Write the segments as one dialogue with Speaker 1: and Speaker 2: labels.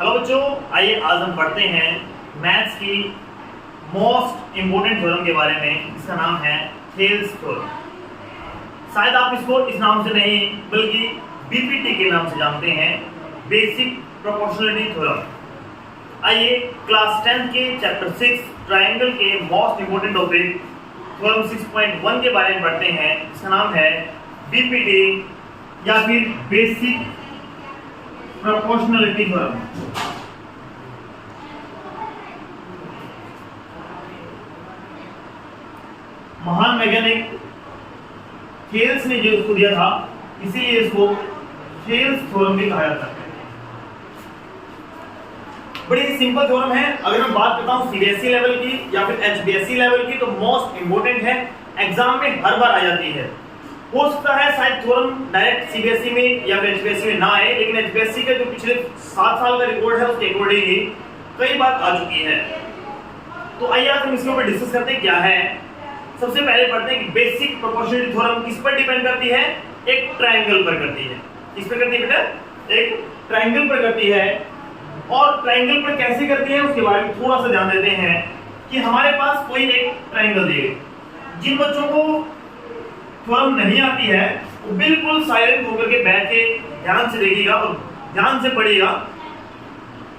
Speaker 1: Hello बच्चों, आइए आज हम पढ़ते हैं मैथ्स की मोस्ट इंपोर्टेंट थ्योरम के बारे में। इसका नाम है थेल्स थ्योरम। शायद आप इसको इस नाम से नहीं बल्कि बीपीटी के नाम से जानते हैं, बेसिक प्रोपोर्शनलिटी थ्योरम। आइए क्लास 10 के चैप्टर 6 ट्रायंगल के मोस्ट इंपोर्टेंट टॉपिक थ्योरम 6.1 के बारे में पढ़ते हैं। इसका नाम है बीपीटी या फिर बेसिक प्रोपोर्शनलिटी थ्योरम। महान वैज्ञानिक थेल्स ने जो इसको दिया था, इसीलिए इसको थेल्स थ्योरम भी कहा जाता है। बड़ी सिंपल थ्योरम है। अगर मैं बात करता हूं सीबीएसई लेवल की या फिर एचबीएसई लेवल की, तो मोस्ट इंपोर्टेंट है, एग्जाम में हर बार आ जाती है। हो सकता है शायद थ्योरम डायरेक्ट सीबीएसई में या फिर एचबीएसई में ना आए, लेकिन एचबीएसई का जो पिछले 7 साल का रिकॉर्ड है उसके अकॉर्डिंग ही कई बार आ चुकी है। तो आइए आज हम इसके ऊपर डिस्कस करते हैं क्या है। सबसे पहले पढ़ते हैं कि बेसिक प्रोपोर्शनलिटी थ्योरम किस पर डिपेंड करती है? एक ट्रायंगल पर करती है। किस पर करती है बेटा? एक ट्रायंगल पर करती है। और ट्रायंगल पर कैसे करती है उसके बारे में थोड़ा सा ध्यान देते हैं कि हमारे पास कोई एक ट्रायंगल दिए गए। जिन बच्चों को थ्योरम नहीं आती है वो बिल्कुल साइलेंट होकर के बैठ के ध्यान से देखिएगा और ध्यान से पढ़िएगा।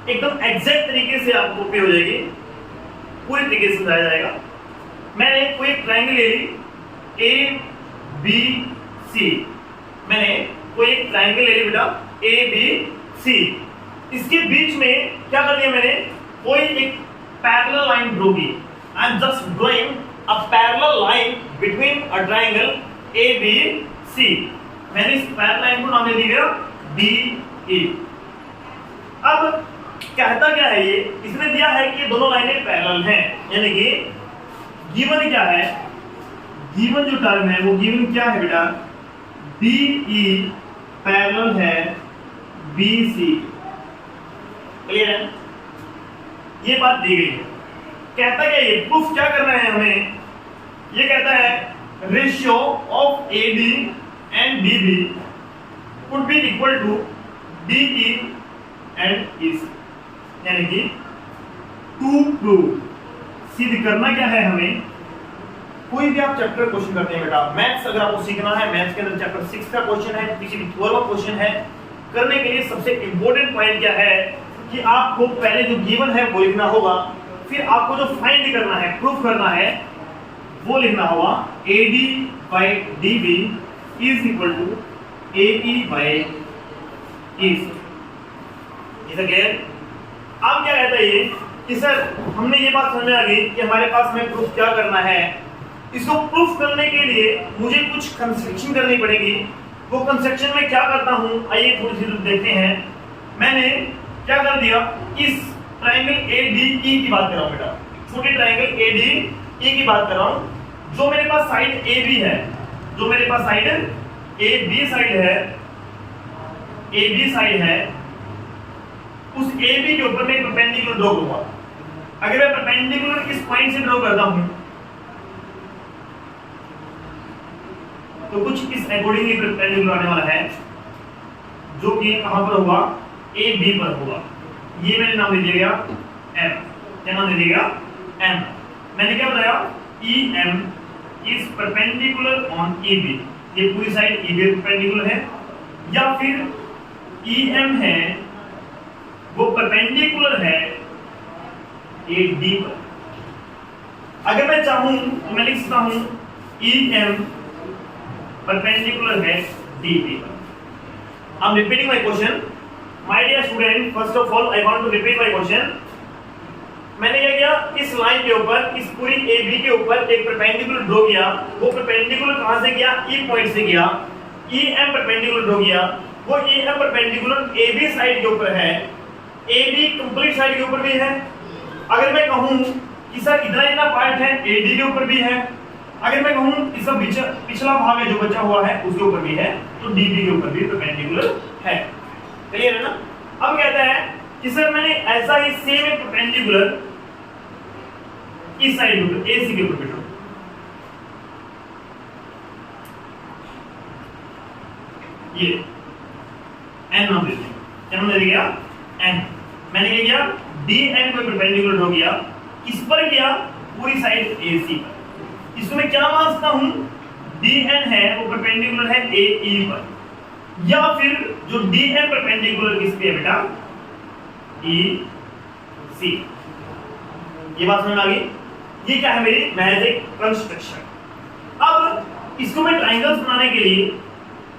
Speaker 1: एकदम एग्जैक्ट तरीके से आपको कॉपी हो जाएगी, पूरी तरीके से समझाया जाएगा। मैंने कोई ट्रायंगल ले ली ए बी सी। मैंने कोई एक ट्रायंगल ले ली बेटा ए बी सी। इसके बीच में क्या कर दिया मैंने? कोई एक पैरेलल लाइन ड्रॉ की। I am just drawing a parallel line between a triangle A B C. मैंने इस पैरेलल लाइन को नाम दे दिया डी ई। अब कहता क्या है ये? इसने दिया है कि दोनों लाइनें पैरेलल हैं, यानी कि गिवन क्या है? गिवन जो टर्म है वो गिवन क्या है बेटा? डी ई पैरेलल है बी सी। क्लियर है? ये बात दी गई है। कहता क्या ये? प्रूफ क्या करना है हमें? ये कहता है ratio of AD and DB would be equal to DE and EC, यानी कि टू प्रूव। सिद्ध करना क्या है हमें? कोई भी आप चैप्टर क्वेश्चन करते हैं बेटा, मैथ्स अगर आपको सीखना है, मैथ्स के अंदर चैप्टर 6 का क्वेश्चन है, किसी भी थ्योरम का क्वेश्चन है, करने के लिए सबसे इंपॉर्टेंट पॉइंट क्या है कि आपको पहले जो गिवन है वो लिखना होगा, फिर आपको जो फाइंड करना है, प्रूफ करना है, वो लिखना होगा AD by DB is equal to AE by EC। इसे क्लियर? अब क्या कहता है ये कि सर हमने ये बात समझ में आ गई कि हमारे पास में प्रूफ क्या करना है। इसको प्रूफ करने के लिए मुझे कुछ कंस्ट्रक्शन करनी पड़ेगी। वो कंस्ट्रक्शन में क्या करता हूं, आइए थोड़ी सी देखते हैं। मैंने क्या कर दिया? इस ट्रायंगल ADE की बात कर रहा हूं बेटा, छोटे ट्रायंगल ADE की बात कर रहा हूं। जो मेरे पास साइड AB है, जो मेरे पास साइड AB साइड है, AB साइड है, उस AB के ऊपर मैं परपेंडिकुलर ड्रॉ करूंगा। अगर मैं परपेंडिकुलर इस पॉइंट से ड्रॉ करता हूं तो कुछ इस अकॉर्डिंगली परपेंडिकुलर आने वाला है, जो कि कहां पर होगा? AB पर होगा। ये मैंने नाम दे दिया M। क्या नाम दे दिया? M। मैंने क्या बताया? EM is perpendicular on EB। ये पूरी साइड EB परपेंडिकुलर है, या फिर EM है वो परपेंडिकुलर है AD पर। अगर मैं चाहूं तो मैं लिख सकता हूं EM परपेंडिकुलर है DB पर। I'm repeating my question. My dear student, first of all I want to repeat my question. मैंने क्या किया? इस लाइन के ऊपर, इस पूरी AB के ऊपर एक परपेंडिकुलर ड्रॉ किया। वो परपेंडिकुलर कहां से किया? E पॉइंट से किया। EM परपेंडिकुलर ड्रॉ किया। वो EM परपेंडिकुलर AB साइड के ऊपर है, AB कंप्लीट साइड के ऊपर भी है। अगर मैं कहूं कि सर इतना पार्ट है AD के ऊपर भी है, अगर मैं कहूं इसका पिछला भाग है जो बचा हुआ है उसके ऊपर भी है, तो DB के ऊपर भी परपेंडिकुलर है। क्लियर है ना? अब कहता है कि सर मैंने ऐसा ही सेम एक परपेंडिकुलर इस साइड के ऊपर AC के ऊपर बिठा। ये n नाम दे देंगे, क्या नाम दे दिया? n। मैंने क्या किया, डी एन को परपेंडिकुलर हो गया, किस पर गया, पूरी साइड ए सी पर। इसको मैं क्या मान सकता हूं, डी एन है वो परपेंडिकुलर है ए ई पर, या फिर जो डी एन परपेंडिकुलर किस पे है बेटा, ई सी। ये बात समझ आ गई। ये क्या है मेरी महज एक कंस्ट्रक्शन। अब इसको मैं ट्राइंगल्स बनाने के लिए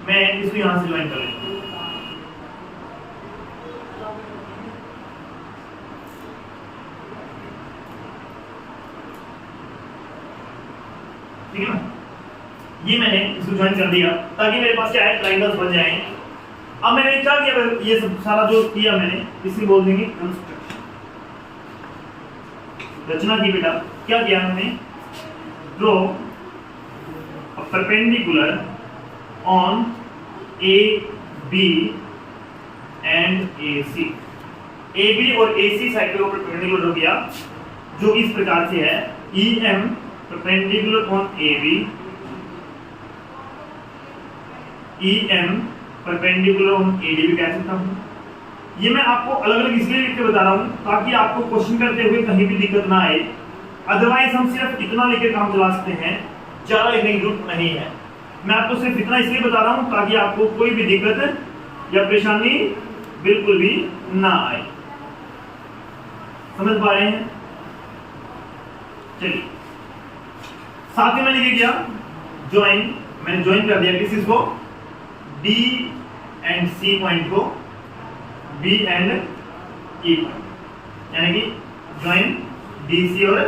Speaker 1: मैं इसको यहां से ज्वाइन कर लेता हूं। ठीक है ना, ये मैंने इसको ज्वाइन कर दिया ताकि मेरे पास क्या है, ट्राइंगल्स बन जाएं। अब मैंने क्या किया, ये सब सारा जो किया मैंने, इसे बोल देंगे कंस्ट्रक्शन, रचना की बेटा। क्या किया हमने, draw a perpendicular on A B and A C. A B और ए सी साइड के ऊपर परपेंडिकुलर हो गया, जो इस प्रकार से है, E M perpendicular on A B, E M perpendicular on A D भी कह सकता हूं। ये मैं आपको अलग अलग इसलिए लिख के बता रहा हूं ताकि आपको क्वेश्चन करते हुए कहीं भी दिक्कत ना आए। अदरवाइज हम सिर्फ इतना लिख के काम चला सकते हैं, ज्यादा लिखने की जरूरत नहीं है। मैं आपको सिर्फ इतना इसलिए बता रहा हूं ताकि आपको कोई भी दिक्कत या परेशानी बिल्कुल भी ना आए। समझ पा रहे हैं? चलिए, साथ ही मैंने क्या किया, ज्वाइन, मैंने ज्वाइन कर दिया किस को, डी एंड सी पॉइंट को बी एंड ई पॉइंट, यानी कि ज्वाइन डी सी और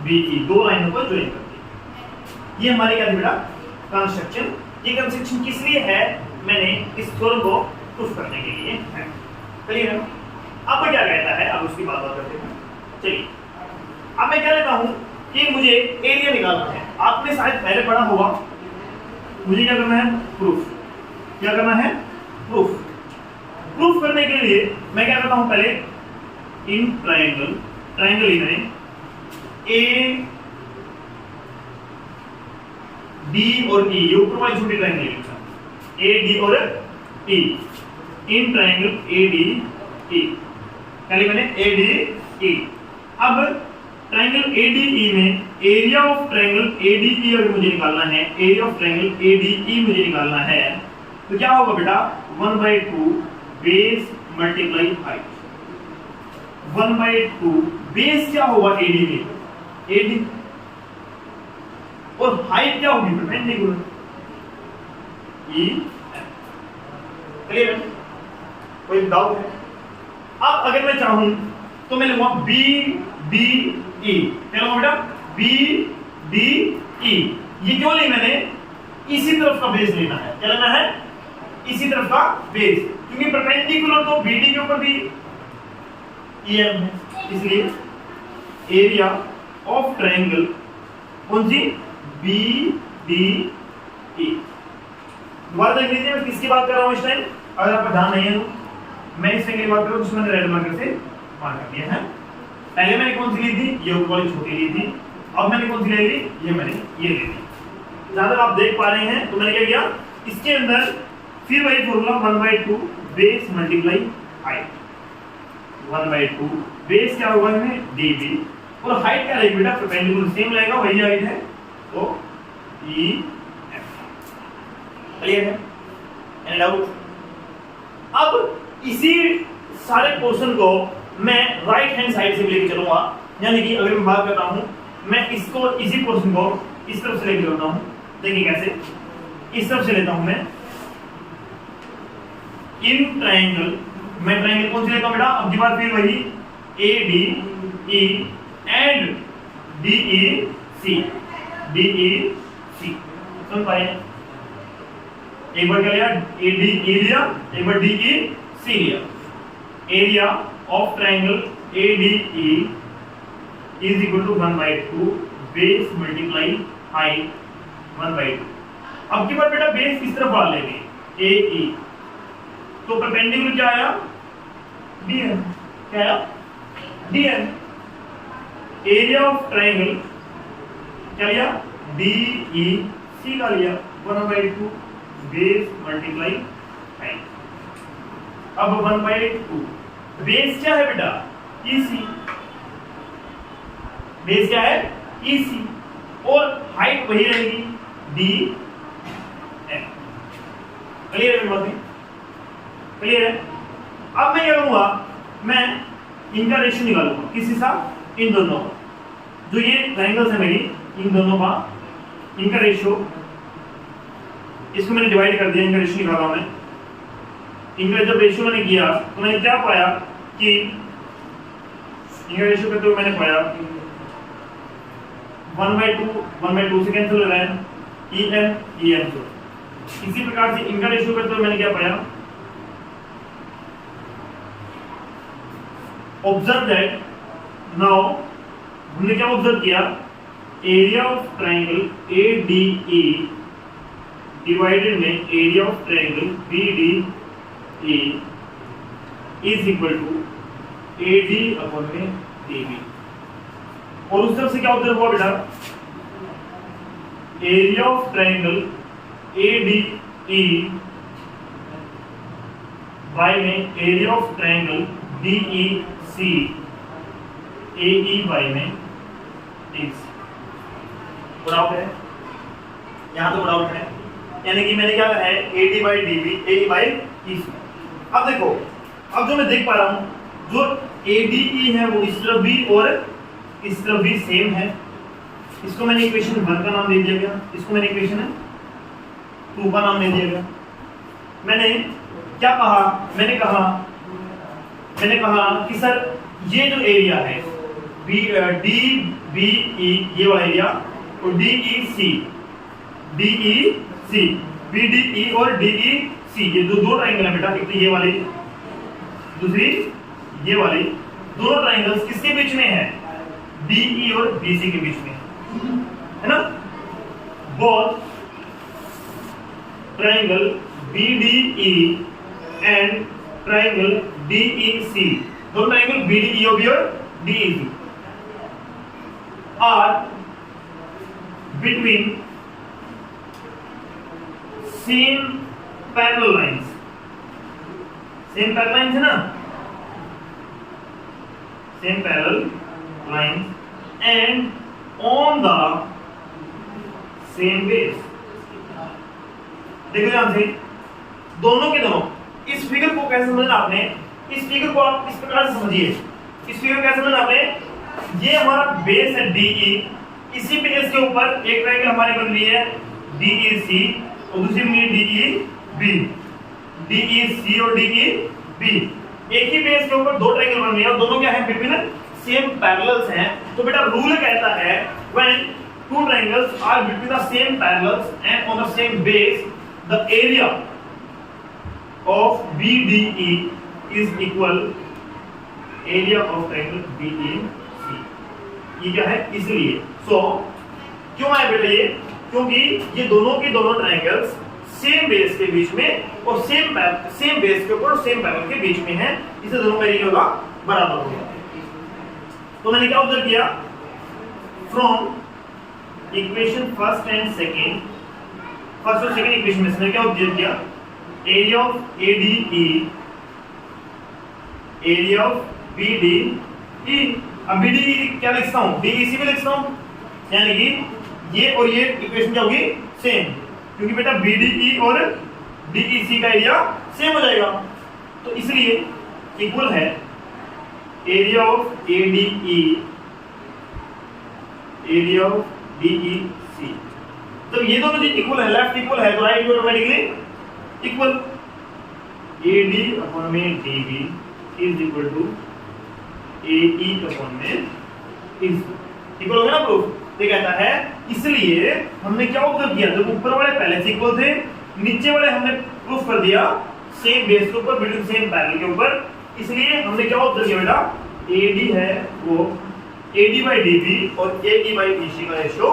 Speaker 1: बी ई, दो लाइनों को ज्वाइन कर दिया। ये हमारे क्या बेटा, कंस्ट्रक्शन। ये कंस्ट्रक्शन किस लिए है, मैंने इस थ्योरम को प्रूफ करने के लिए है। क्लियर है? अब क्या कहता है, अब उसकी बात करते हैं। चलिए, अब मैं क्या लेता हूं कि मुझे एरिया निकालना है। आपने शायद पहले पढ़ा होगा, मुझे क्या करना है, प्रूफ। क्या करना है, प्रूफ। प्रूफ करने के लिए मैं क्या करता हूं, पहले इन ट्रायंगल, ट्रायंगल ही मैंने ए डी और ई, ये ऊपर वाली छोटी ट्रायंगल लिखा, ए डी और ई, इन ट्रायंगल ए डी ई, पहले मैंने ए डी ई। अब ट्रायंगल ए डी ई में area of triangle A D ई अगर मुझे निकालना है, area of triangle A D ई मुझे निकालना है, तो क्या होगा बेटा, 1/2 बेस मल्टीप्लाई हाइट। 1/2 बेस क्या होगा एडी में, एडी, और हाइट क्या होगी, परपेंडिकुलर, ई। क्लियर है? कोई डाउट है? अब अगर मैं चाहूं तो मैं लूंगा बी डी ई। क्या लूंगा बेटा, बी डी ई। ये क्यों ली मैंने, इसी तरफ का बेस लेना है। क्या लेना है, इसी तरफ का बेस, क्योंकि परपेंडिकुलर तो बीडी के ऊपर भी ईएम है, इसलिए एरिया ऑफ ट्रायंगल कौन सी, बी डी ई। दोबारा देख लीजिए मैं किसकी बात कर रहा हूं इस टाइम, अगर आपका ध्यान नहीं है तो मैं इसमें की बात कर रहा हूं, जिसमें मैंने रेड मार्कर से मार्क कर दिया है। पहले मैंने कौन सी ली थी, ये ऊपर वाली छोटी ली थी। अब मैंने कौन सी ले ली, ये मैंने ये ले ली। जहां तक आप देख पा रहे हैं, तो मैंने क्या किया, इसके अंदर फिर वही formula 1/2 base multiply height. 1/2 base क्या होगा इसमें, डीबी, और हाइट क्या रहेगी बेटा, परपेंडिकुलर सेम रहेगा, वही हाइट है, तो ई एफ। क्लियर है? Any doubt? अब इसी सारे पोर्शन को मैं राइट हैंड साइड से लेके चलूंगा, यानी कि अगर मैं बात करता हूं, मैं इसको, इसी पोर्शन को इस तरफ से लेके चलता हूं। देखिए कैसे, इस तरफ से लेता हूं मैं, इन ट्रायंगल, मैं ट्रायंगल कौन सी लेता हूं बेटा, अब की बात फिर वही, A D E and D E C, D E C. समझ पाए? एक बार क्या लिया, ए डी ई लिया, एक बार डी ई सी लिया। Area of triangle A D E is equal to 1/2 base multiply height 1/2। अब की बार बेटा बेस किस तरफ डाल लेंगे, ए ई, तो परपेंडिकुलर क्या आया, डीएन। क्या आया, डीएन। एरिया ऑफ ट्रायंगल क्या लिया, डी ई सी का लिया, 1/2 बेस मल्टीप्लाई हाइट। अब 1/2 बेस क्या है बेटा, EC, बेस क्या है EC, और हाइट वही रहेगी DF। क्लियर है बात? क्लियर है? अब मैं क्या करूंगा, मैं इनका रेशियो निकालूंगा, किसी साथ, इन दोनों का, जो ये ट्रायंगल्स है मेरी, इन दोनों का इनका रेशियो, इसको मैंने डिवाइड कर दिया, इनका रेशियो निकाला मैं। इनका जब रेशियो मैंने किया तो मैंने क्या पाया कि इनका रेशियो करते हुए मैंने पाया 1/2 से कैंसिल हो रहा है, EM तो इसी प्रकार से इनका रेशियो करते हुए मैंने क्या पाया, ऑब्जर्व दैट नाउ हमने क्या ऑब्जर्व किया, area of triangle ADE divided में area of triangle BDE is equal to AD upon में AB। और उस तरफ से क्या ऑब्जर्व हुआ बेटा, area of triangle ADE by में area of triangle DEC AE by में DC। डाउट है यहाँ तो डाउट है, यानी कि मैंने क्या कहा है AD by DB AE by EC। अब देखो, अब जो मैं देख पा रहा हूँ, जो ADE है वो इस तरफ भी और इस तरफ भी सेम है। इसको मैंने इक्वेशन 1 का नाम दे दिया गया, इसको मैंने इक्वेशन 2 का नाम दे दिया गया। मैंने क्या कहा, मैंने कहा कि सर ये जो एरिया है DBE ये वाला एरिया और DEC BDE और DEC ये दो ट्रायंगल है बेटा, एक तो ये वाली दूसरी ये वाली, दोनों ट्रायंगल्स किसके बीच में है, DE और BC के बीच में है ना। Both triangle BDE and triangle DEC, दोनों ट्रायंगल BDE और DEC are between same parallel lines, same parallel lines है ना, same parallel lines and on the same base। देखो ध्यान से, दोनों के दोनों, इस फिगर को कैसे समझना आपने, इस फिगर को आप इस प्रकार से समझिए, इस फिगर को कैसे समझना आपने, ये हमारा बेस है DE, इसी बेस के ऊपर एक ट्रायंगल हमारी बन रही है DEC और दूसरी बनी है DEC और DEB। एक ही बेस के ऊपर दो ट्रायंगल बन रही है और दोनों क्या है, बिटवीन सेम पैरेलल्स हैं। तो बेटा रूल कहता है when two triangles are between the same parallels and on the same base the area of BDE is equal area of triangle BEC। ये क्या है, इसलिए क्यों आया बेटा ये, क्योंकि ये दोनों के दोनों ट्रायंगल्स सेम बेस के बीच में और सेम बेस के ऊपर और सेम पैरेलल के बीच में है, इसे दोनों का एरिया होगा बराबर होगा। तो मैंने क्या ऑब्जर्व किया, फ्रॉम इक्वेशन फर्स्ट और सेकंड इक्वेशन में मैंने क्या ऑब्जर्व किया, area of ADE area of BDE। अब BDE क्या लिखता हूं, DEC भी लिखता हूं, यानी कि ये और ये इक्वेशन क्या होगी, सेम, क्योंकि बेटा BDE और DEC का एरिया सेम हो जाएगा। तो इसलिए इक्वल है area of ADE area of DEC। तो ये दोनों चीज इक्वल है, लेफ्ट इक्वल है तो right automatically equal. AD upon में DB is equal to AE upon में इज इक्वल हो गया ना प्रूफ। ये कहता है, इसलिए हमने क्या ऑब्जर्व किया, जब ऊपर वाले पहले से इक्वल थे, नीचे वाले हमने प्रूफ कर दिया सेम बेस के ऊपर बिटवीन सेम पैरेलल के ऊपर, इसलिए हमने क्या ऑब्जर्व किया बेटा, AD है वो AD बाई DB और AE बाई BC का रेशियो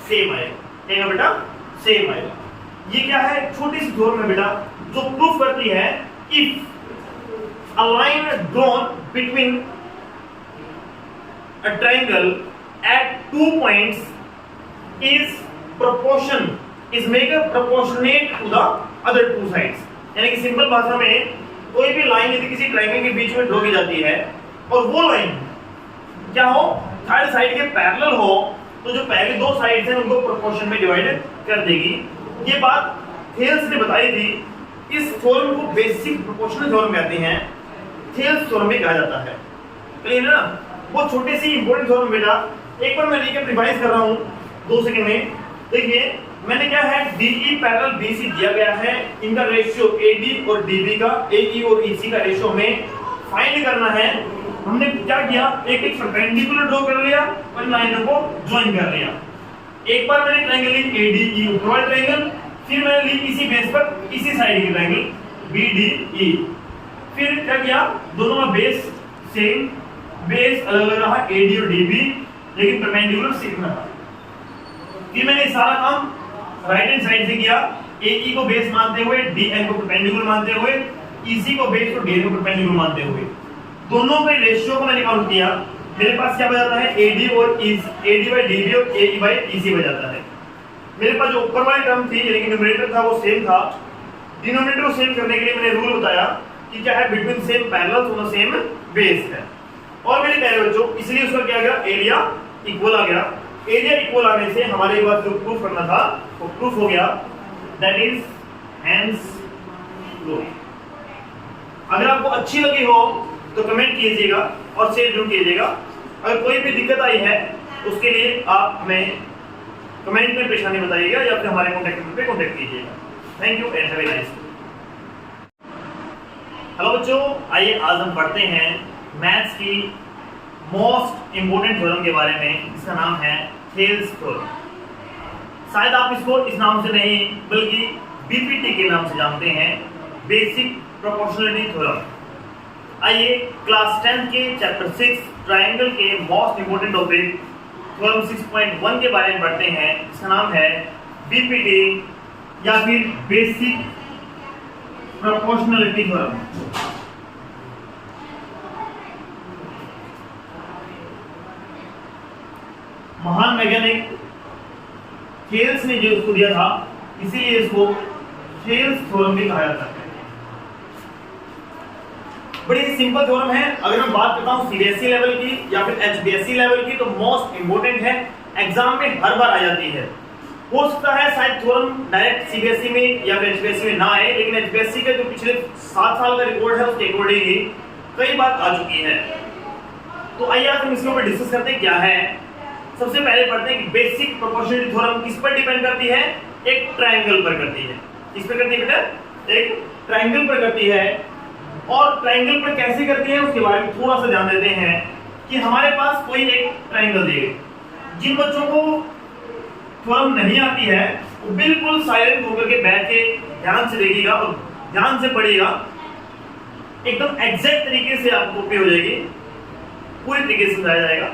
Speaker 1: सेम आएगा, क्या बेटा सेम आएगा। ये क्या है, छोटी सी थ्योरम है बेटा जो प्रूफ करती है if a line drawn between a triangle at 2 points is make a proportionate to the other two sides। यानी कि सिंपल भाषा में कोई भी लाइन यदि किसी ट्रायंगल के बीच में ड्रॉ की जाती है और वो लाइन क्या हो, थर्ड साइड के पैरेलल हो, तो जो पहले दो साइड्स हैं उनको प्रोपोर्शन में डिवाइड कर देगी। ये बात थेल्स ने बताई थी। इस थ्योरम को बेसिक प्रोपोर्शनल थ्योरम कहते हैं, थेल्स थ्योरम भी कहा जाता है। क्लियर है ना? वो छोटी सी इंपॉर्टेंट थ्योरम बेटा, एक बार मैं रिकैप रिवाइज कर रहा हूं 2 सेकंड में। देखिए मैंने क्या है, DE पैरेलल BC दिया गया है, इनका रेशियो AD और DB का, AE और EC का रेशियो में फाइंड करना है। हमने क्या किया, एक एक परपेंडिकुलर ड्रॉ कर लिया और लाइनों को ज्वाइन कर लिया। एक बार मैंने ट्रायंगल ली ADE ऊपर वाला ट्रायंगल, फिर मैंने ली इसी बेस पर इसी साइड की ट्रायंगल BDE। फिर क्या किया, दोनों का बेस सेम, बेस अलग अलग रहा AD और DB, लेकिन परपेंडिकुलर सीखना था। फिर मैंने सारा काम राइट हैंड साइड से किया, AE को बेस मानते हुए, DN को परपेंडिकुलर मानते हुए, EC को बेस और DN को परपेंडिकुलर मानते हुए, दोनों के रेशियो को मैंने काउंट किया। मेरे पास क्या बचाता है, AD और AD by DB और AE by EC बचाता है। मेरे पास जो ऊपर वाली टर्म थी यानी कि न्यूमरेटर था वो सेम था, डिनोमिनेटर को सेम करने के लिए मैंने रूल बताया कि क्या है, between same parallels on the same base है। और मेरे प्यारे बच्चों, इसलिए उसका क्या गया, एरिया इक्वल आ गया। एरिया इक्वल आने से हमारे पास जो प्रूफ करना था वो प्रूफ हो गया, दैट इज हेंस लो। अगर आपको अच्छी लगी हो तो कमेंट कीजिएगा और शेयर जरूर कीजिएगा। अगर कोई भी दिक्कत आई है उसके लिए आप हमें कमेंट में परेशानी बताइएगा या फिर हमारे कॉन्टैक्ट नंबर पे कॉन्टैक्ट कीजिएगा। Thank you and have a nice day. Hello बच्चों, आइए आज हम पढ़ते हैं मैथ्स की मोस्ट इंपोर्टेंट थ्योरम के बारे में, जिसका नाम है थेल्स थ्योरम। शायद आप इसको इस नाम से नहीं बल्कि BPT के नाम से जानते हैं, बेसिक प्रोपोर्शनलिटी थ्योरम। आइए क्लास 10 के चैप्टर 6 ट्रायंगल के मोस्ट इंपोर्टेंट टॉपिक थ्योरम 6.1 के बारे में पढ़ते हैं, जिसका नाम है BPT या फिर बेसिक प्रोपोर्शनलिटी थ्योरम। महान वैज्ञानिक थेल्स ने जो इसको दिया था, इसीलिए इसको थेल्स थ्योरम भी कहा जाता है। बड़ी सिंपल थ्योरम है। अगर मैं बात करता हूँ CBSE लेवल की या फिर HBSE लेवल की, तो मोस्ट इंपोर्टेंट है, एग्जाम में हर बार आ जाती है। हो सकता है शायद थ्योरम डायरेक्ट CBSE में या फिर HBSE में ना आए, लेकिन HBSE का जो पिछले 7 साल का रिकॉर्ड है उसके अकॉर्डिंग ही कई बार आ चुकी है। तो आइए आज हम इसके ऊपर डिस्कस करते हैं क्या है। सबसे पहले पढ़ते हैं कि बेसिक प्रोपोर्शनलिटी थ्योरम किस पर डिपेंड करती है, एक ट्रायंगल पर करती है। किस पर करती है बेटा, एक ट्रायंगल पर करती है। और ट्रायंगल पर कैसे करती है उसके बारे में थोड़ा सा ध्यान देते हैं कि हमारे पास कोई एक ट्रायंगल दिए, जिन बच्चों को थ्योरम नहीं आती है वो बिल्कुल साइलेंट होकर के बैठ के ध्यान से देखिएगा और ध्यान से पढ़िएगा, एकदम एग्जैक्ट तरीके से आपको कॉपी हो जाएगी, पूरी तरीके से समझाया जाएगा।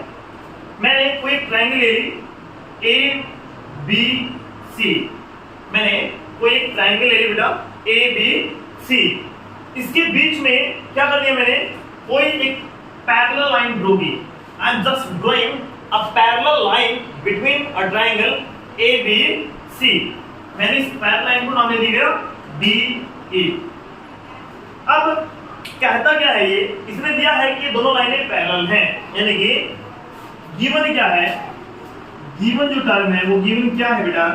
Speaker 1: मैंने कोई ट्रायंगल ले ली ABC, मैंने कोई एक ट्रायंगल ले ली बेटा ABC, इसके बीच में क्या कर दिया मैंने, कोई एक पैरेलल लाइन ड्रॉ की। I am just drawing a parallel line between a triangle ABC। मैंने इस पैरेलल लाइन को नाम दे दिया DE। अब कहता क्या है ये, इसने दिया है कि दोनों लाइनें पैरेलल हैं, यानी कि गिवन क्या है, गिवन जो टर्म है वो गिवन क्या है बेटा,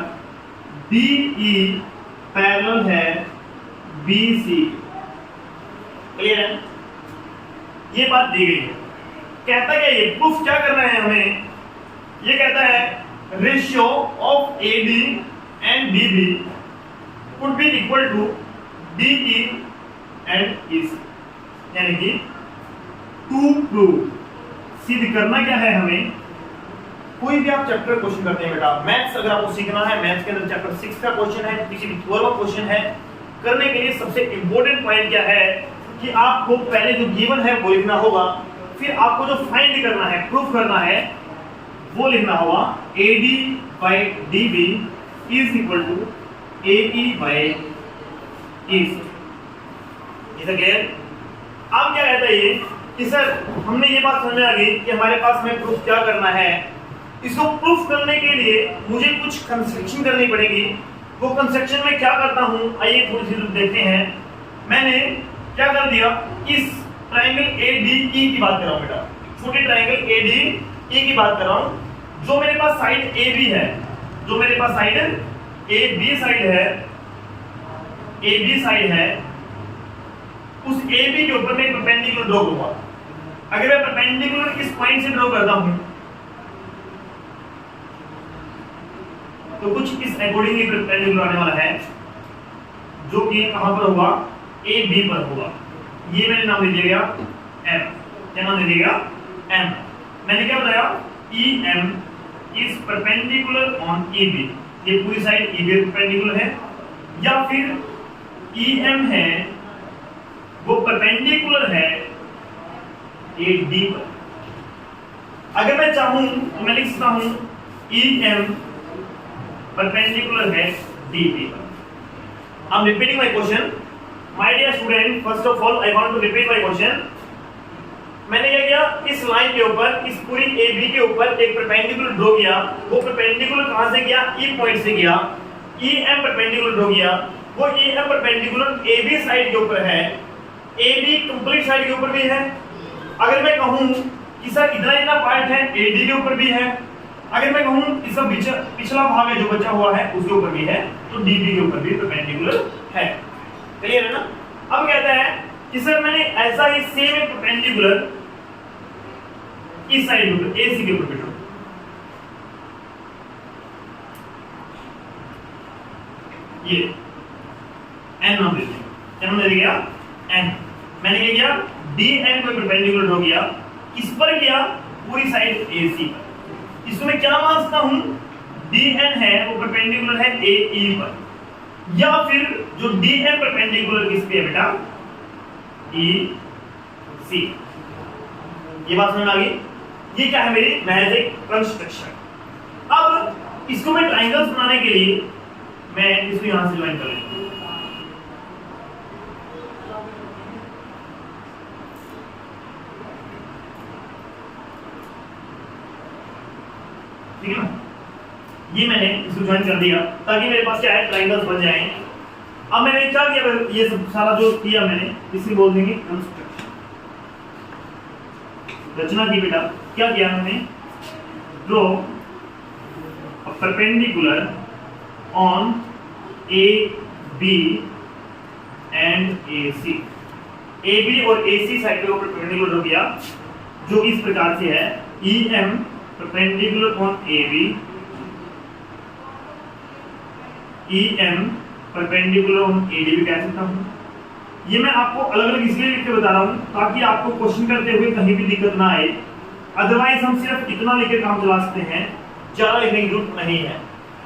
Speaker 1: DE पैरेलल है BC। क्लियर है, ये बात दी गई है। कहता क्या ये, प्रूफ क्या करना है हमें, ये कहता है ratio of AD and DB would be equal to DE and EC, यानी कि टू प्रूव। सिद्ध करना क्या है हमें, कोई भी आप चैप्टर क्वेश्चन करते हैं बेटा, मैथ्स अगर आपको सीखना है, मैथ्स के अंदर चैप्टर 6 का क्वेश्चन है, किसी भी थ्योरम का क्वेश्चन है, करने के लिए सबसे इंपॉर्टेंट पॉइंट क्या है कि आपको पहले जो गिवन है वो लिखना होगा, फिर आपको जो फाइंड करना है, प्रूफ करना है, वो लिखना होगा AD by DB is equal to AE by EC। अब क्या कहता है ये कि सर हमने ये बात समझ में आ गई कि हमारे पास हमें प्रूफ क्या करना है। इसको प्रूफ करने के लिए मुझे कुछ कंस्ट्रक्शन करनी पड़ेगी। वो कंस्ट्रक्शन में क्या करता हूँ, आइए थोड़ी सी देखते हैं। मैंने क्या कर दिया, इस ट्राइंगल ADE की बात कर रहा हूं बेटा, छोटे ट्राइंगल ADE की बात कर रहा हूं। जो मेरे पास साइड AB है, जो मेरे पास साइड AB साइड है, AB साइड है, उस AB के ऊपर मैं परपेंडिकुलर ड्रॉ करूंगा। अगर मैं परपेंडिकुलर इस पॉइंट से ड्रॉ करता हूं तो कुछ इस अकॉर्डिंगली परपेंडिकुलर आने वाला है, जो कि कहां पर होगा, AB पर होगा। ये मैंने नाम दे दिया M। क्या नाम दे दिया, M। मैंने क्या बताया, EM is perpendicular on AB। ये पूरी साइड AB परपेंडिकुलर है, या फिर EM है वो परपेंडिकुलर है AD पर। अगर मैं चाहूं तो मैं लिख सकता हूं EM परपेंडिकुलर है DB पर। I'm repeating my question. My dear student, first of all, I want to repeat my question. मैंने क्या किया, इस लाइन के ऊपर, इस पूरी AB के ऊपर एक परपेंडिकुलर ड्रॉ किया। वो परपेंडिकुलर कहां से किया, E पॉइंट से किया। EM परपेंडिकुलर ड्रॉ किया। वो EM परपेंडिकुलर AB साइड के ऊपर है, AB कंप्लीट साइड के ऊपर भी है। अगर मैं कहूं कि सर इतना पार्ट है AD के ऊपर भी है, अगर मैं कहूं इसका पिछला भाग है जो बचा हुआ है उसके ऊपर भी है, तो DB के ऊपर भी परपेंडिकुलर है। क्लियर है ना। अब कहता है कि सर मैंने ऐसा ही सेम एक परपेंडिकुलर इस साइड के ऊपर AC के ऊपर बिठा, ये N नाम दे दिया। क्या नाम दे दिया, N। मैंने क्या किया, DN को परपेंडिकुलर ड्रॉ किया। किस पर किया, पूरी साइड AC पर। इसको मैं क्या मान सकता हूं, DN है वो परपेंडिकुलर है AE पर, या फिर जो DN परपेंडिकुलर किस पे है बेटा, EC। ये बात समझ आ गई। ये क्या है, मेरी महज एक कंस्ट्रक्शन। अब इसको मैं ट्राइंगल्स बनाने के लिए मैं इसको यहां से ज्वाइन कर लेता हूं। ठीक है ना, ये मैंने इसको ज्वाइन कर दिया ताकि मेरे पास क्या है, ट्राइंगल्स बन जाएं। अब मैंने क्या किया, ये सब सारा जो किया मैंने, इसे बोल देंगे कंस्ट्रक्शन, रचना की बेटा। क्या किया हमने, draw a perpendicular on AB and AC। AB और AC साइड के ऊपर परपेंडिकुलर ड्रॉ किया, जो इस प्रकार से है, EM perpendicular on AB, EM perpendicular on AD भी कह सकता हूं। ये मैं आपको अलग अलग इसलिए लिख के बता रहा हूं ताकि आपको क्वेश्चन करते हुए कहीं भी दिक्कत ना आए। अदरवाइज हम सिर्फ इतना लिख के काम चला सकते हैं, ज्यादा लिखने की जरूरत नहीं है।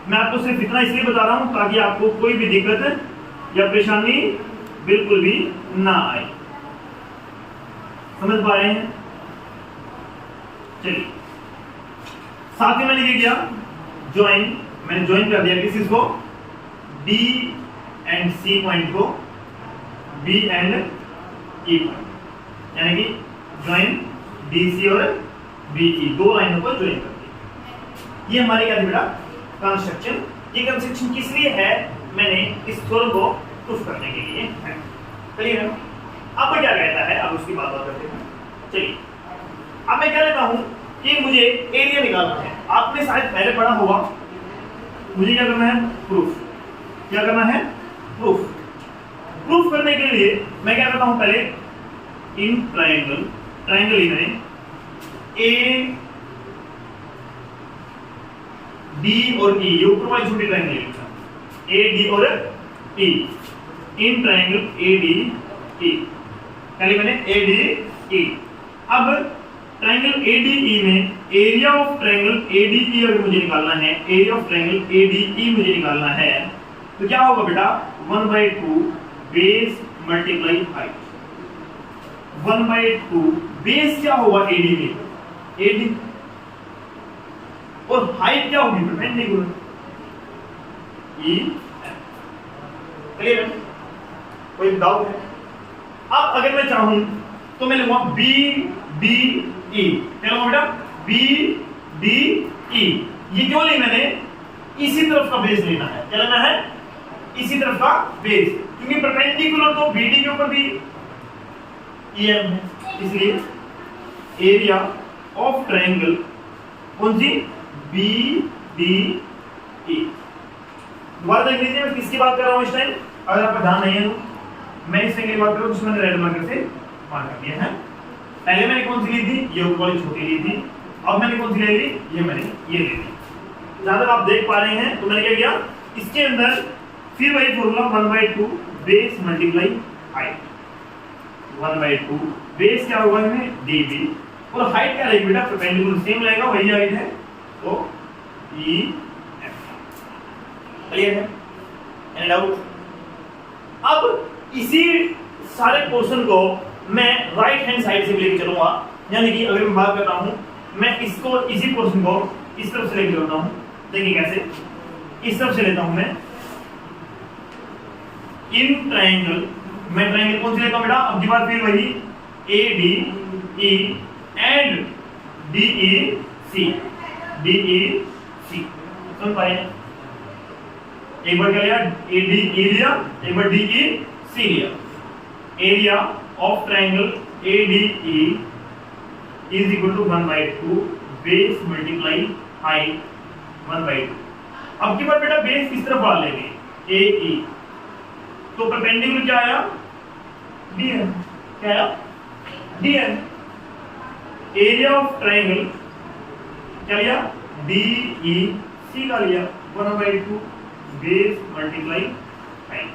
Speaker 1: मैं आपको सिर्फ इतना इसलिए बता रहा हूं ताकि आपको कोई भी दिक्कत या परेशानी बिल्कुल भी ना आए। समझ पा रहे हैं। चलिए, साथ ही मैंने क्या किया, ज्वाइन, मैंने ज्वाइन कर दिया किस को, D एंड C पॉइंट को B एंड E पॉइंट, यानी कि ज्वाइन DC और BE, दो लाइनों को ज्वाइन कर दिया। ये हमारी क्या थी बेटा, कंस्ट्रक्शन। ये कंस्ट्रक्शन किस लिए है, मैंने इस थ्योरम को प्रूफ करने के लिए है। क्लियर है। अब क्या कहता है, अब उसकी बात करते हैं। चलिए, अब मैं क्या लेता हूं कि मुझे एरिया निकालना है। आपने शायद पहले पढ़ा होगा, मुझे क्या करना है, प्रूफ। क्या करना है, प्रूफ। प्रूफ करने के लिए मैं क्या करता हूं, पहले इन ट्राइंगल, ट्राइंगल ही में AD और E, ये ऊपर वाली छोटी ट्राइंगल लिखा, AD और E, इन ट्राइंगल ADE, पहले मैंने ADE। अब ट्राइंगल ADE में एरिया ऑफ ट्राइंगल ADE अगर मुझे निकालना है, एरिया ऑफ ट्राइंगल ADE मुझे निकालना है, तो क्या होगा बेटा, 1/2 बेस मल्टीप्लाई हाइट। 1/2 बेस क्या होगा AD में, AD, और हाइट क्या होगी, परपेंडिकुलर E। क्लियर है, कोई डाउट है। अब अगर मैं चाहूं तो मैं लिखूंगा BDE, क्या लिखूंगा बेटा, BDE। ये क्यों ली मैंने, इसी तरफ का बेस लेना है। क्या लेना है, इसी तरफ का बेस, क्योंकि परपेंडिकुलर तो BD के ऊपर भी EM है, इसलिए एरिया ऑफ ट्रायंगल कौन सी BDE। दोबारा देख लीजिए मैं किसकी बात कर रहा हूं इस टाइम, अगर आपका ध्यान नहीं है तो मैं इस की बात कर रहा हूं जिसमें मैंने रेड मार्कर से मार्क कर दिया है। पहले मैंने कौन सी ली थी, ये ऊपर वाली छोटी ली थी, अब मैंने कौन सी ले ली, ये मैंने ये ले ली। जहां तक आप देख पा रहे हैं तो मैंने क्या किया, इसके अंदर फिर वही formula 1/2 base multiply height, 1/2 base क्या होगा इसमें DB और हाइट क्या रहेगी बेटा, परपेंडिकुलर सेम रहेगा, वही हाइट है तो EF। क्लियर है, एनी डाउट। अब इसी सारे पोर्शन को मैं राइट हैंड साइड से लेके चलूंगा, यानी कि अगर मैं बात कर रहा हूं मैं इसको इसी पोर्शन को इस तरफ से लेके चलता हूं। देखिए कैसे, इस तरफ से लेता हूं मैं इन ट्रायंगल, मैं ट्रायंगल कौन सी लेता हूं बेटा, अब की बार फिर वही ADE एंड DEC सुन पाए, एक बार क्या लिया ADE लिया, एक बार DEC लिया। Area of triangle ADE is equal to 1/2 base multiply height 1/2। अब की बार बेटा बेस किस तरफ आ लेंगे, AE, तो परपेंडिकुलर क्या आया DN, क्या आया DN। एरिया ऑफ ट्रायंगल क्या लिया DEC का लिया 1/2 बेस मल्टीप्लाई हाइट।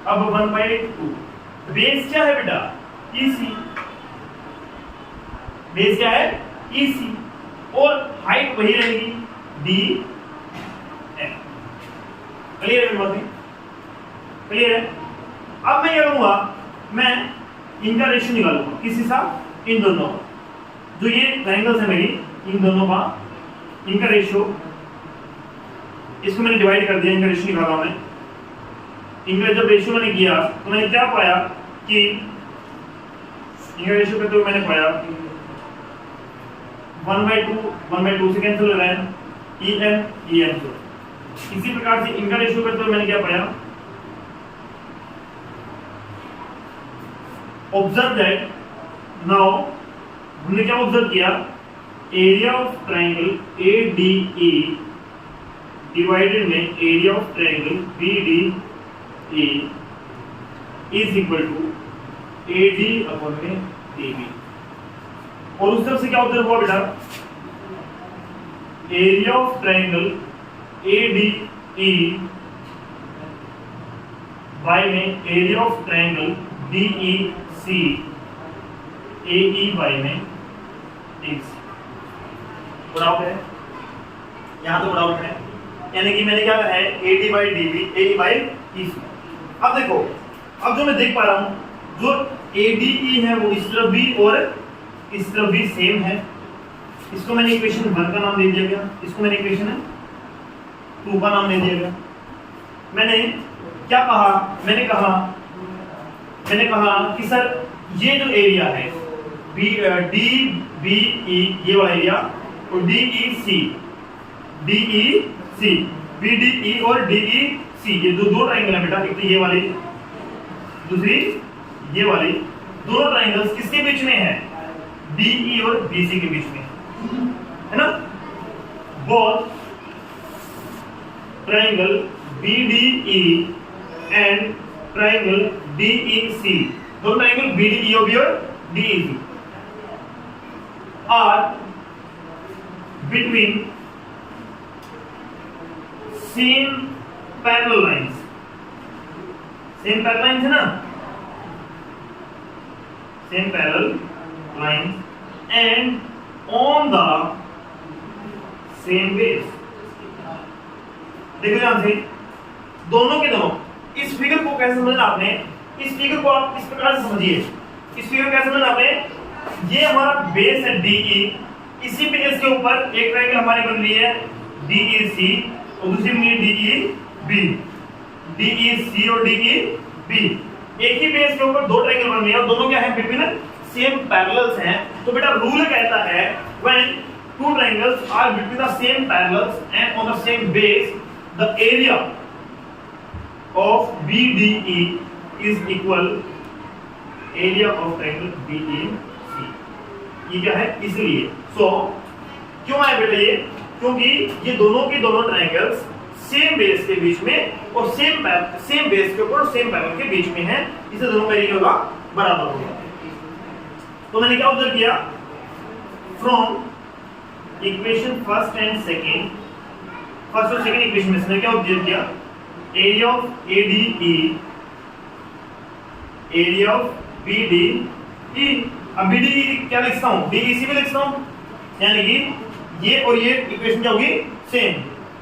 Speaker 1: अब 1/2 बेस क्या है बेटा EC, बेस क्या है EC और हाइट वही रहेगी DN। क्लियर है बात, क्लियर है। अब मैं क्या करूंगा, मैं इनका रेशियो निकालूंगा, किसी साथ इन दोनों, जो ये ट्रायंगल्स है मेरी, इन दोनों का इनका रेशियो, इसको मैंने डिवाइड कर दिया, इनका रेशियो निकाला मैं। इनका जब रेशियो मैंने किया तो मैंने क्या पाया कि इनका रेशियो करते हुए मैंने पाया 1/2 से कैंसिल हो रहा है, EM। इसी प्रकार से इनका रेशियो करते हुए मैंने क्या पाया, ऑब्जर्व दैट नाउ हमने क्या ऑब्जर्व किया, area of triangle ADE divided में area of triangle BDE is equal to AD upon में DB। और उस तरफ से क्या ऑब्जर्व हुआ बेटा, area of triangle ADE by में area of triangle DEC AE by में DEC। डाउट है यहां तो डाउट है, यानी कि मैंने क्या कहा है AD by DB AE by EC। अब देखो, अब जो मैं देख पा रहा हूं जो ADE है वो इस तरफ भी और इस तरफ भी सेम है, इसको मैंने इक्वेशन 1 का नाम दे दिया गया, इसको मैंने इक्वेशन 2 का नाम दे दिया गया। मैंने क्या कहा, मैंने कहा कि सर ये जो एरिया है DBE ये वाला एरिया और DEC BDE और DEC ये दो ट्रायंगल है बेटा, एक तो ये वाली दूसरी ये वाली, दोनों ट्रायंगल्स किसके बीच में है, DE और BC के बीच में है ना। Both triangle BDE and triangle DEC, दो ट्रायंगल BDE और DEC are between same parallel lines, same parallel lines है ना, same parallel lines and on the same base. देखो ध्यान से, दोनों के दोनों, इस फिगर को कैसे समझना आपने, इस फिगर को आप इस प्रकार से समझिए, इस फिगर को कैसे समझना आपने, ये हमारा बेस है DE, इसी बेस के ऊपर एक ट्रायंगल हमारी बन रही है DEC और दूसरी बन रही है DEB, DEC और DEB एक ही बेस के ऊपर दो ट्रायंगल बन रही है और दोनों क्या है बिटवीन सेम पैरेलल्स हैं। तो बेटा रूल कहता है when two triangles are between the same parallels and on the same base the area of BDE is equal area of triangle BEC। ये क्या है? इसलिए क्यों आया बेटा ये? क्योंकि ये दोनों के दोनों ट्रायंगल्स सेम बेस के बीच में और सेम बेस के ऊपर सेम पैरेलल के बीच में है, इसे दोनों का एरिया होगा बराबर होगा। तो मैंने क्या ऑब्जर्व किया? फ्रॉम इक्वेशन फर्स्ट और सेकंड इक्वेशन में से क्या ऑब्जर्व किया? Area of ADE, area of BDE। अब BDE क्या लिखता हूं? DEC भी लिखता हूं, यानी कि ये और ये इक्वेशन क्या होगी? सेम,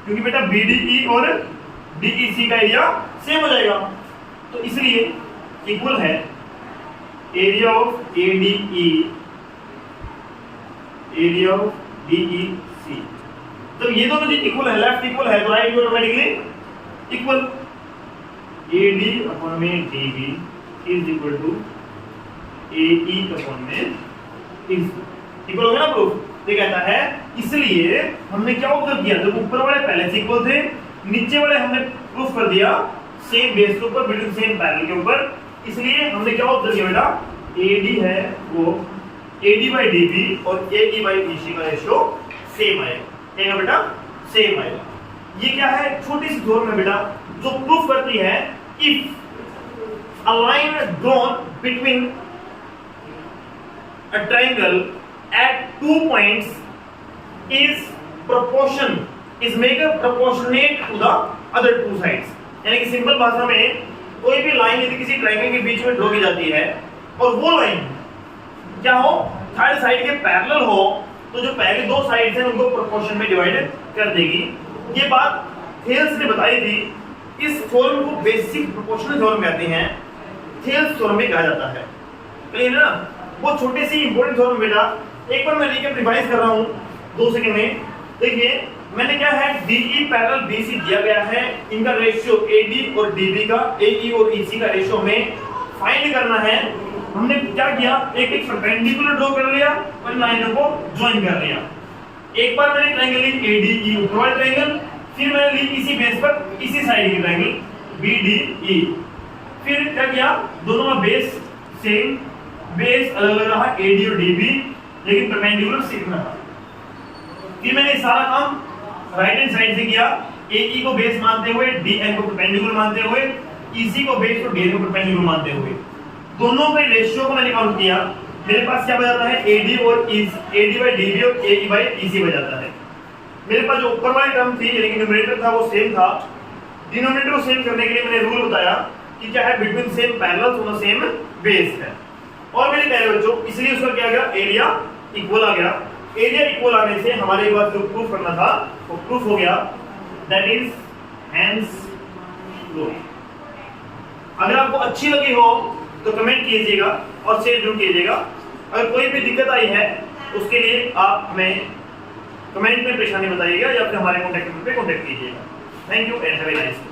Speaker 1: क्योंकि बेटा BDE और DEC का एरिया सेम हो जाएगा। तो इसलिए इक्वल है area of ADE, area of DEC। तो ये दोनों चीज इक्वल है, लेफ्ट इक्वल है तो right automatically equal. AD upon में DB is equal to AE upon में इक्वल हो गया ना प्रूफ? ये कहता है इसलिए हमने क्या ऑब्जर्व किया? जब ऊपर वाले पहले से इक्वल थे, नीचे वाले हमने प्रूफ कर दिया सेम बेस के ऊपर बिल्कुल सेम पैरेलल के ऊपर, इसलिए हमने क्या ऑब्जर्व किया बेटा? AD है वो AD by DB और AE by BC का रेशियो सेम आएगा। क्या बेटा? सेम आएगा। ये क्या है? छोटी सी थ्योरम है बेटा जो प्रूफ करती है if a line drawn between a triangle at 2 points is make a proportionate to the other two sides। यानी कि सिंपल भाषा में कोई भी लाइन यदि किसी ट्रायंगल के बीच में ड्रॉ की जाती है और वो लाइन क्या हो? थर्ड साइड के पैरेलल हो, तो जो पहले दो साइड्स हैं उनको प्रोपोर्शन में डिवाइड कर देगी। ये बात थेल्स ने बताई थी। इस थ्योरम को बेसिक प्रोपोर्शनल थ्योरम कहते हैं, थेल्स थ्योरम भी कहा जाता है। क्लियर है ना? वो छोटी सी इंपॉर्टेंट थ्योरम बेटा एक बार मैं रिकैप रिवाइज कर रहा हूं 2 सेकंड में। देखिए मैंने क्या है? DE पैरेलल BC दिया गया है, इनका रेशियो AD और DB का, AE और EC का रेशियो में फाइंड करना है। हमने क्या किया? एक एक परपेंडिकुलर ड्रॉ कर लिया और लाइनों को ज्वाइन कर लिया। एक बार मैंने ट्रायंगल ली ADE ऊपर वाला ट्रायंगल, फिर मैंने ली इसी बेस पर इसी साइड की ट्रायंगल BDE। फिर क्या किया? दोनों का बेस सेम, बेस अलग अलग रहा AD और DB, लेकिन परपेंडिकुलर सेम रहा। फिर मैंने सारा काम राइट हैंड साइड से किया, AE को बेस मानते हुए, DN को परपेंडिकुलर मानते हुए, EC को बेस और DN को परपेंडिकुलर मानते हुए। दोनों के रेशियो को मैंने काउंट किया। मेरे पास क्या बचाता है? AD और AD by DB और AE by EC बचाता है। मेरे पास जो ऊपर वाली टर्म थी यानी कि न्यूमरेटर था वो सेम था। डिनोमिनेटर को सेम करने के लिए मैंने रूल बताया कि क्या है? बिटवीन सेम पैरेलल दोनों सेम बेस है। और मेरे प्यारे बच्चों इसलिए उसका क्या गया? एरिया इक्वल आ गया। एरिया इक्वल आने से हमारे पास जो प्रूफ करना था वो प्रूफ हो गया, दैट इज हेंस प्रूफ। अगर आपको अच्छी लगी हो तो कमेंट कीजिएगा और शेयर जरूर कीजिएगा। अगर कोई भी दिक्कत आई है उसके लिए आप हमें कमेंट में परेशानी बताइएगा या फिर हमारे कॉन्टैक्ट नंबर पे कॉन्टैक्ट कीजिएगा। Thank you and have a nice day.